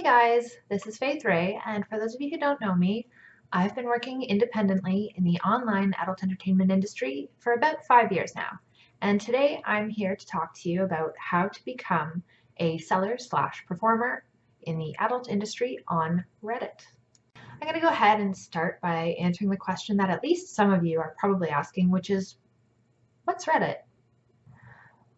Hey guys, this is Faith Ray, and for those of you who don't know me, I've been working independently in the online adult entertainment industry for about 5 years now. And today I'm here to talk to you about how to become a seller/performer in the adult industry on Reddit. I'm going to go ahead and start by answering the question that at least some of you are probably asking, which is, what's Reddit?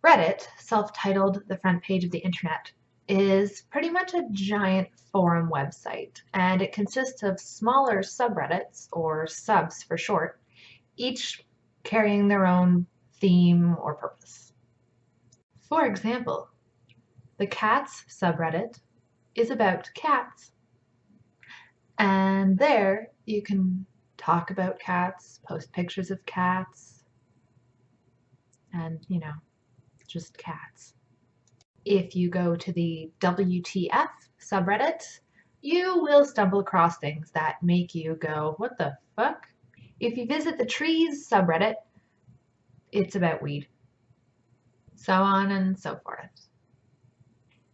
Reddit, self-titled the front page of the internet, is pretty much a giant forum website, and it consists of smaller subreddits, or subs for short, each carrying their own theme or purpose. For example, the cats subreddit is about cats, and there you can talk about cats, post pictures of cats, and just cats. If you go to the WTF subreddit, you will stumble across things that make you go, what the fuck? If you visit the trees subreddit, it's about weed. So on and so forth.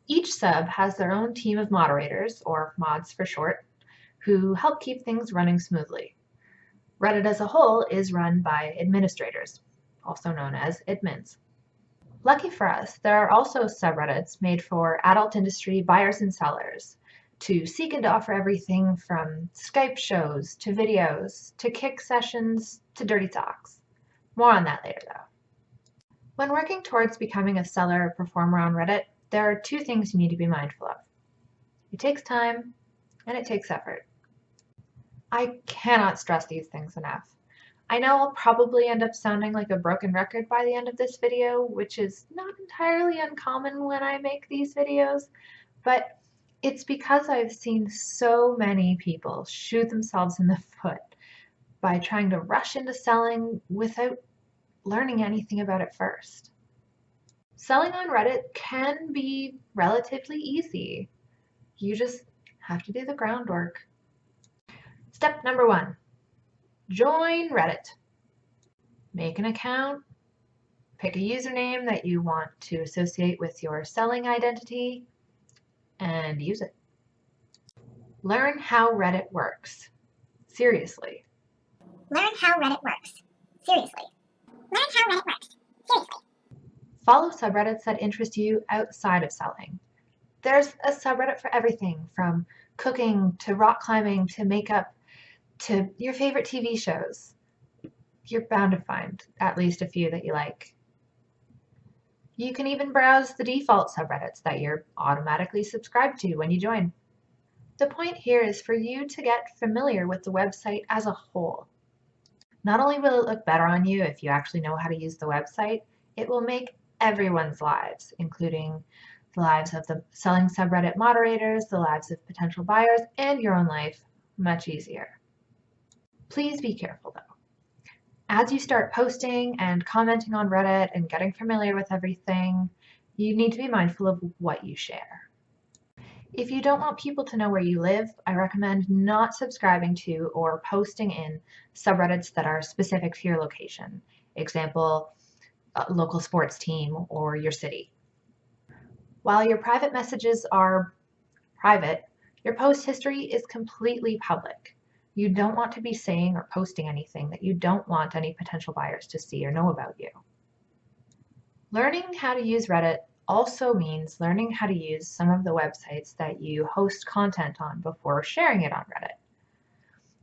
Each sub has their own team of moderators, or mods for short, who help keep things running smoothly. Reddit as a whole is run by administrators, also known as admins. Lucky for us, there are also subreddits made for adult industry buyers and sellers to seek and offer everything from Skype shows to videos to kick sessions to dirty talks. More on that later though. When working towards becoming a seller or performer on Reddit, there are two things you need to be mindful of. It takes time and it takes effort. I cannot stress these things enough. I know I'll probably end up sounding like a broken record by the end of this video, which is not entirely uncommon when I make these videos, but it's because I've seen so many people shoot themselves in the foot by trying to rush into selling without learning anything about it first. Selling on Reddit can be relatively easy. You just have to do the groundwork. Step number 1. Join Reddit. Make an account, pick a username that you want to associate with your selling identity, and use it. Learn how Reddit works. Seriously. Learn how Reddit works. Seriously. Learn how Reddit works. Seriously. Follow subreddits that interest you outside of selling. There's a subreddit for everything from cooking to rock climbing to makeup to your favorite TV shows. You're bound to find at least a few that you like. You can even browse the default subreddits that you're automatically subscribed to when you join. The point here is for you to get familiar with the website as a whole. Not only will it look better on you if you actually know how to use the website, it will make everyone's lives, including the lives of the selling subreddit moderators, the lives of potential buyers, and your own life, much easier. Please be careful though. As you start posting and commenting on Reddit and getting familiar with everything, you need to be mindful of what you share. If you don't want people to know where you live, I recommend not subscribing to or posting in subreddits that are specific to your location. Example, a local sports team or your city. While your private messages are private, your post history is completely public. You don't want to be saying or posting anything that you don't want any potential buyers to see or know about you. Learning how to use Reddit also means learning how to use some of the websites that you host content on before sharing it on Reddit.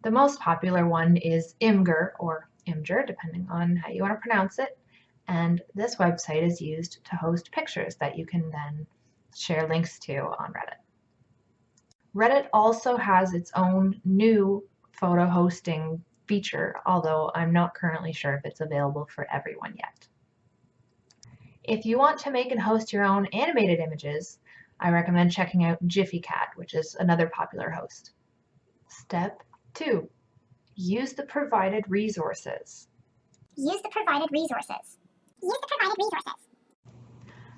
The most popular one is Imgur or Imgur, depending on how you want to pronounce it, and this website is used to host pictures that you can then share links to on Reddit. Reddit also has its own new photo hosting feature, although I'm not currently sure if it's available for everyone yet. If you want to make and host your own animated images, I recommend checking out JiffyCat, which is another popular host. Step 2. Use the provided resources. Use the provided resources. Use the provided resources.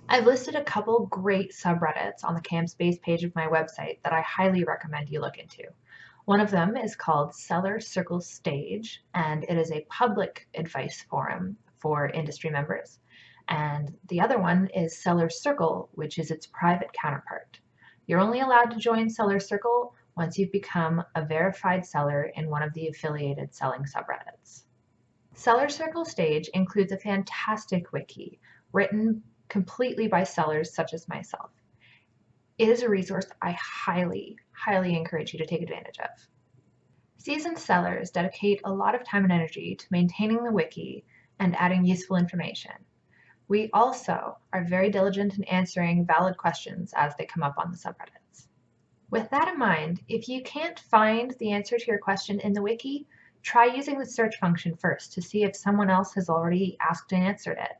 I've listed a couple great subreddits on the CamSpace page of my website that I highly recommend you look into. One of them is called Seller Circle Stage, and it is a public advice forum for industry members. And the other one is Seller Circle, which is its private counterpart. You're only allowed to join Seller Circle once you've become a verified seller in one of the affiliated selling subreddits. Seller Circle Stage includes a fantastic wiki written completely by sellers such as myself. It is a resource I highly encourage you to take advantage of. Seasoned sellers dedicate a lot of time and energy to maintaining the wiki and adding useful information. We also are very diligent in answering valid questions as they come up on the subreddits. With that in mind, if you can't find the answer to your question in the wiki, try using the search function first to see if someone else has already asked and answered it.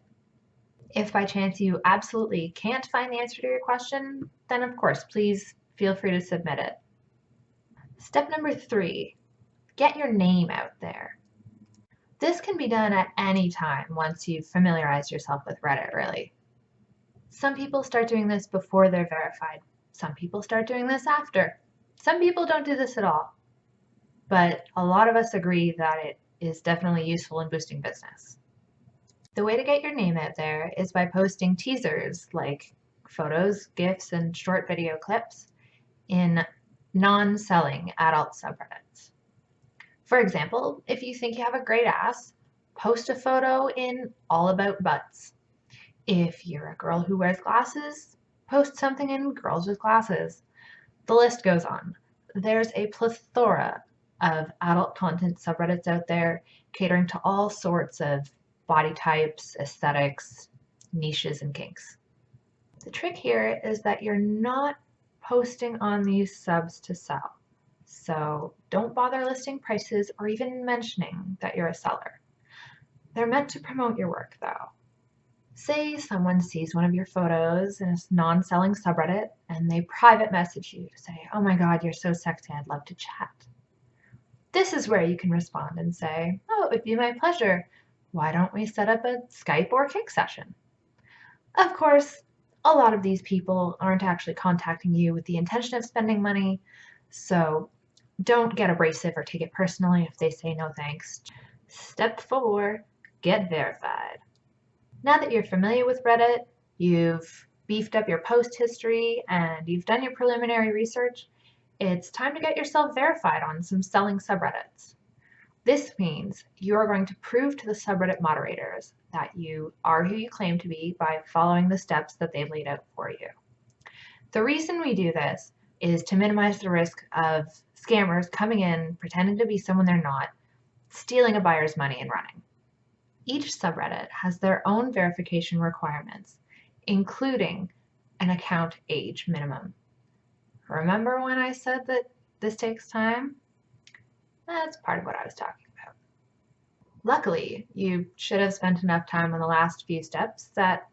If by chance you absolutely can't find the answer to your question, then of course, please feel free to submit it. Step number 3, get your name out there. This can be done at any time once you've familiarized yourself with Reddit, really. Some people start doing this before they're verified. Some people start doing this after. Some people don't do this at all. But a lot of us agree that it is definitely useful in boosting business. The way to get your name out there is by posting teasers like photos, GIFs, and short video clips in non-selling adult subreddits. For example, if you think you have a great ass, post a photo in All About Butts. If you're a girl who wears glasses, post something in Girls with Glasses. The list goes on. There's a plethora of adult content subreddits out there catering to all sorts of body types, aesthetics, niches, and kinks. The trick here is that you're not posting on these subs to sell. So don't bother listing prices or even mentioning that you're a seller. They're meant to promote your work though. Say someone sees one of your photos in a non-selling subreddit and they private message you to say, "Oh my God, you're so sexy, I'd love to chat." This is where you can respond and say, "Oh, it would be my pleasure. Why don't we set up a Skype or Kik session?" Of course, a lot of these people aren't actually contacting you with the intention of spending money, so don't get abrasive or take it personally if they say no thanks. Step 4, get verified. Now that you're familiar with Reddit, you've beefed up your post history, and you've done your preliminary research, it's time to get yourself verified on some selling subreddits. This means you're going to prove to the subreddit moderators that you are who you claim to be by following the steps that they've laid out for you. The reason we do this is to minimize the risk of scammers coming in, pretending to be someone they're not, stealing a buyer's money and running. Each subreddit has their own verification requirements, including an account age minimum. Remember when I said that this takes time? That's part of what I was talking about. Luckily, you should have spent enough time on the last few steps that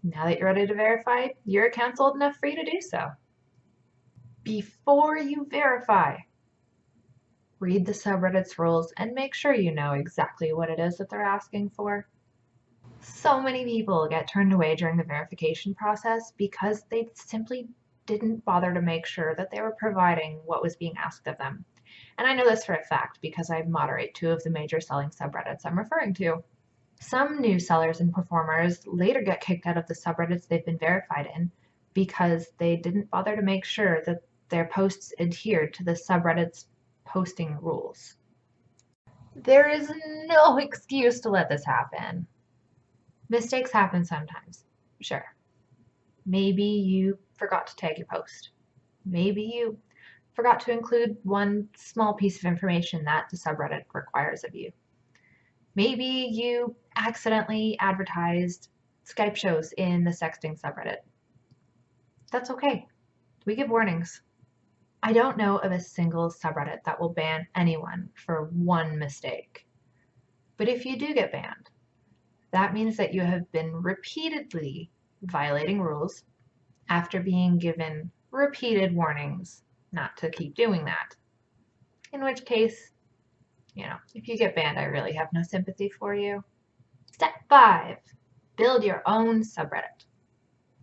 now that you're ready to verify, your account's old enough for you to do so. Before you verify, read the subreddit's rules and make sure you know exactly what it is that they're asking for. So many people get turned away during the verification process because they simply didn't bother to make sure that they were providing what was being asked of them. And I know this for a fact because I moderate 2 of the major selling subreddits I'm referring to. Some new sellers and performers later get kicked out of the subreddits they've been verified in because they didn't bother to make sure that their posts adhered to the subreddit's posting rules. There is no excuse to let this happen. Mistakes happen sometimes, sure. Maybe you forgot to tag your post. Maybe you forgot to include one small piece of information that the subreddit requires of you. Maybe you accidentally advertised Skype shows in the sexting subreddit. That's okay. We give warnings. I don't know of a single subreddit that will ban anyone for one mistake. But if you do get banned, that means that you have been repeatedly violating rules after being given repeated warnings not to keep doing that. In which case, if you get banned, I really have no sympathy for you. Step 5, build your own subreddit.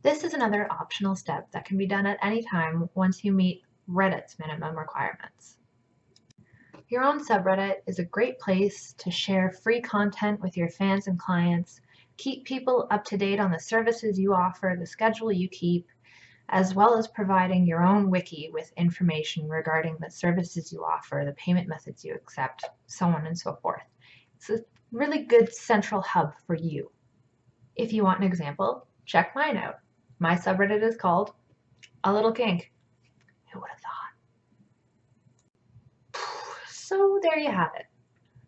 This is another optional step that can be done at any time once you meet Reddit's minimum requirements. Your own subreddit is a great place to share free content with your fans and clients, keep people up to date on the services you offer, the schedule you keep, as well as providing your own wiki with information regarding the services you offer, the payment methods you accept, so on and so forth. It's a really good central hub for you. If you want an example, check mine out. My subreddit is called A Little Kink. Who would have thought? So there you have it.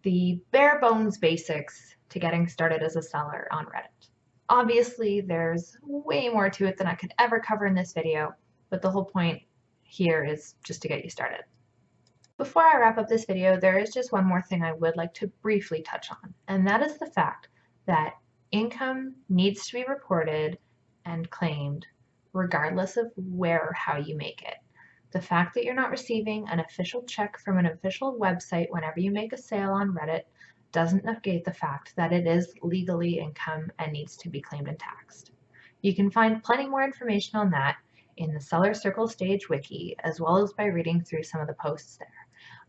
The bare bones basics to getting started as a seller on Reddit. Obviously, there's way more to it than I could ever cover in this video, but the whole point here is just to get you started. Before I wrap up this video, there is just one more thing I would like to briefly touch on, and that is the fact that income needs to be reported and claimed regardless of where or how you make it. The fact that you're not receiving an official check from an official website whenever you make a sale on Reddit doesn't negate the fact that it is legally income and needs to be claimed and taxed. You can find plenty more information on that in the Seller Circle Stage wiki, as well as by reading through some of the posts there.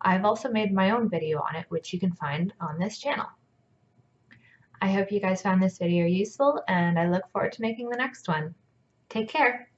I've also made my own video on it, which you can find on this channel. I hope you guys found this video useful, and I look forward to making the next one. Take care!